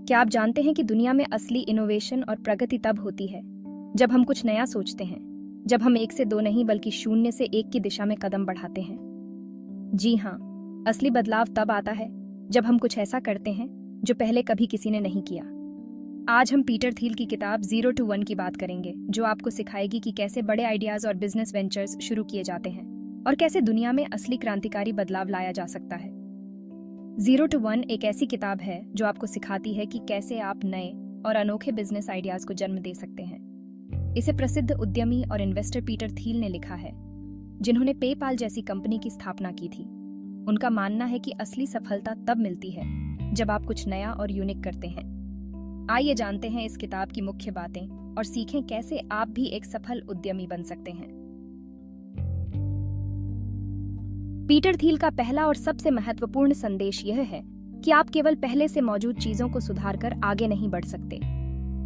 क्या आप जानते हैं कि दुनिया में असली इनोवेशन और प्रगति तब होती है जब हम कुछ नया सोचते हैं, जब हम 1 से 2 नहीं बल्कि 0 से 1 की दिशा में कदम बढ़ाते हैं। जी हाँ, असली बदलाव तब आता है जब हम कुछ ऐसा करते हैं जो पहले कभी किसी ने नहीं किया। आज हम पीटर थील की किताब 0 to 1 की बात करेंगे, जो आपको सिखाएगी कि कैसे बड़े आइडियाज और बिजनेस वेंचर्स शुरू किए जाते हैं और कैसे दुनिया में असली क्रांतिकारी बदलाव लाया जा सकता है। 0 to 1 एक ऐसी किताब है जो आपको सिखाती है कि कैसे आप नए और अनोखे बिजनेस आइडियाज को जन्म दे सकते हैं। इसे प्रसिद्ध उद्यमी और इन्वेस्टर पीटर थील ने लिखा है, जिन्होंने पेपाल जैसी कंपनी की स्थापना की थी। उनका मानना है कि असली सफलता तब मिलती है जब आप कुछ नया और यूनिक करते हैं। आइए जानते हैं इस किताब की मुख्य बातें और सीखें कैसे आप भी एक सफल उद्यमी बन सकते हैं। पीटर थील का पहला और सबसे महत्वपूर्ण संदेश यह है कि आप केवल पहले से मौजूद चीजों को सुधारकर आगे नहीं बढ़ सकते।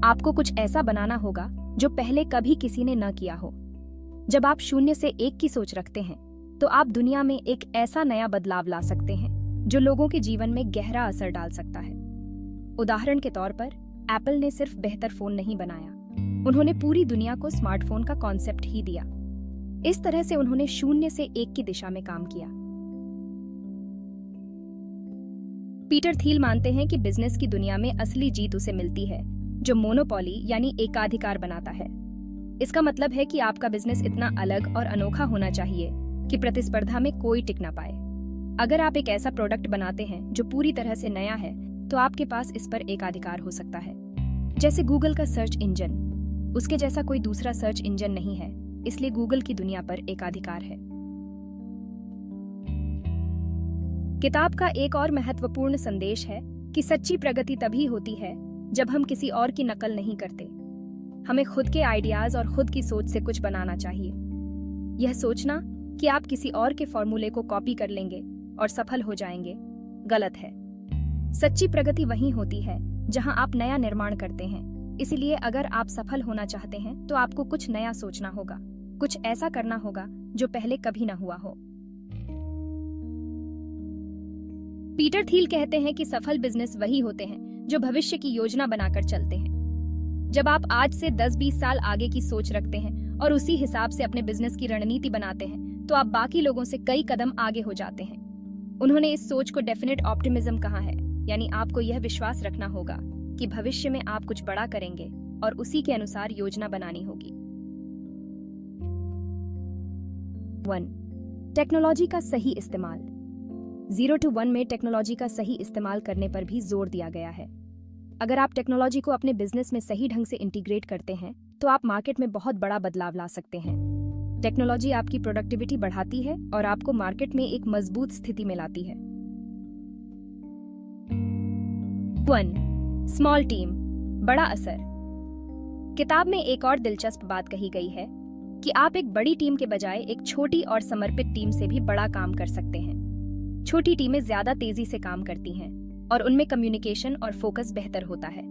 आपको कुछ ऐसा बनाना होगा जो पहले कभी किसी ने न किया हो। जब आप 0 से 1 की सोच रखते हैं, तो आप दुनिया में एक ऐसा नया बदलाव ला सकते हैं जो लोगों के जीवन में गहरा असर डाल सकता है। उदाहरण के तौर पर, एप्पल ने सिर्फ बेहतर फोन नहीं बनाया, उन्होंने पूरी दुनिया को स्मार्टफोन का कॉन्सेप्ट ही दिया। इस तरह से उन्होंने 0 से 1 की दिशा में काम किया। पीटर थील मानते हैं कि बिजनेस की दुनिया में असली जीत उसे मिलती है जो मोनोपोली यानी एकाधिकार बनाता है। इसका मतलब है कि आपका बिजनेस इतना अलग और अनोखा होना चाहिए कि प्रतिस्पर्धा में कोई टिक ना पाए। अगर आप एक ऐसा प्रोडक्ट बनाते हैं जो पूरी तरह से नया है, तो आपके पास इस पर एकाधिकार हो सकता है। जैसे गूगल का सर्च इंजन, उसके जैसा कोई दूसरा सर्च इंजन नहीं है, इसलिए गूगल की दुनिया पर एकाधिकार है। किताब का एक और महत्वपूर्ण संदेश है कि सच्ची प्रगति तभी होती है जब हम किसी और की नकल नहीं करते। हमें खुद के आइडियाज और खुद की सोच से कुछ बनाना चाहिए। यह सोचना कि आप किसी और के फॉर्मूले को कॉपी कर लेंगे और सफल हो जाएंगे, गलत है। सच्ची प्रगति वहीं होती है जहां आप नया निर्माण करते हैं। इसलिए अगर आप सफल होना चाहते हैं, तो आपको कुछ नया सोचना होगा, कुछ ऐसा करना होगा जो पहले कभी ना हुआ हो। पीटर थील कहते हैं कि सफल बिजनेस वही होते हैं जो भविष्य की योजना बनाकर चलते हैं। जब आप आज से 10-20 साल आगे की सोच रखते हैं और उसी हिसाब से अपने बिजनेस की रणनीति बनाते हैं, तो आप बाकी लोगों से कई कदम आगे हो जाते हैं। उन्होंने इस सोच को डेफिनेट ऑप्टिमिज्म कहा है, यानी आपको यह विश्वास रखना होगा कि भविष्य में आप कुछ बड़ा करेंगे और उसी के अनुसार योजना बनानी होगी। 1. टेक्नोलॉजी का सही इस्तेमाल। 0 to 1 में टेक्नोलॉजी का सही इस्तेमाल करने पर भी जोर दिया गया है। अगर आप टेक्नोलॉजी को अपने बिजनेस में सही ढंग से इंटीग्रेट करते हैं, तो आप मार्केट में बहुत बड़ा बदलाव ला सकते हैं। टेक्नोलॉजी आपकी प्रोडक्टिविटी बढ़ाती है और आपको मार्केट में एक मजबूत स्थिति में लाती है। 1. स्मॉल टीम, बड़ा असर। किताब में एक और दिलचस्प बात कही गई है कि आप एक बड़ी टीम के बजाय एक छोटी और समर्पित टीम से भी बड़ा काम कर सकते हैं। छोटी टीमें ज्यादा तेजी से काम करती हैं और उनमें कम्युनिकेशन और फोकस बेहतर होता है।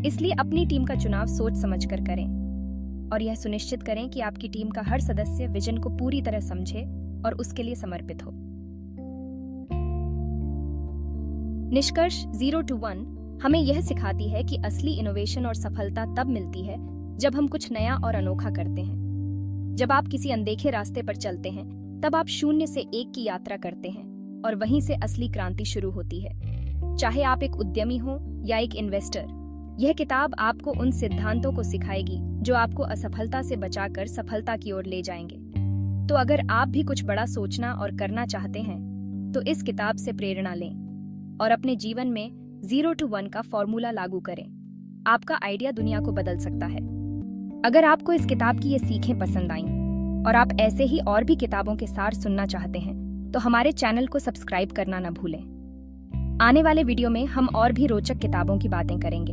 इसलिए अपनी टीम का चुनाव सोच समझकर करें और यह सुनिश्चित करें कि आपकी टीम का हर सदस्य विजन को पूरी तरह समझे और उसके लिए समर्पित हो। निष्कर्ष 0 to 1 हमें यह सिखाती है कि असली इनोवेशन और सफलता तब मिलती है जब हम कुछ नया और अनोखा करते हैं। जब आप किसी अनदेखे रास्ते पर चलते हैं, तब आप 0 से 1 की यात्रा करते हैं और वहीं से असली क्रांति शुरू होती है। चाहे आप एक उद्यमी हो या एक इन्वेस्टर, यह किताब आपको उन सिद्धांतों को सिखाएगी जो आपको असफलता से बचाकर सफलता की ओर ले जाएंगे। तो अगर आप भी कुछ बड़ा सोचना और करना चाहते हैं, तो इस किताब से प्रेरणा लें और अपने जीवन में 0 to 1 का फॉर्मूला लागू करें। आपका आइडिया दुनिया को बदल सकता है। अगर आपको इस किताब की ये सीखें पसंद आईं और आप ऐसे ही और भी किताबों के सार सुनना चाहते हैं, तो हमारे चैनल को सब्सक्राइब करना न भूलें। आने वाले वीडियो में हम और भी रोचक किताबों की बातें करेंगे।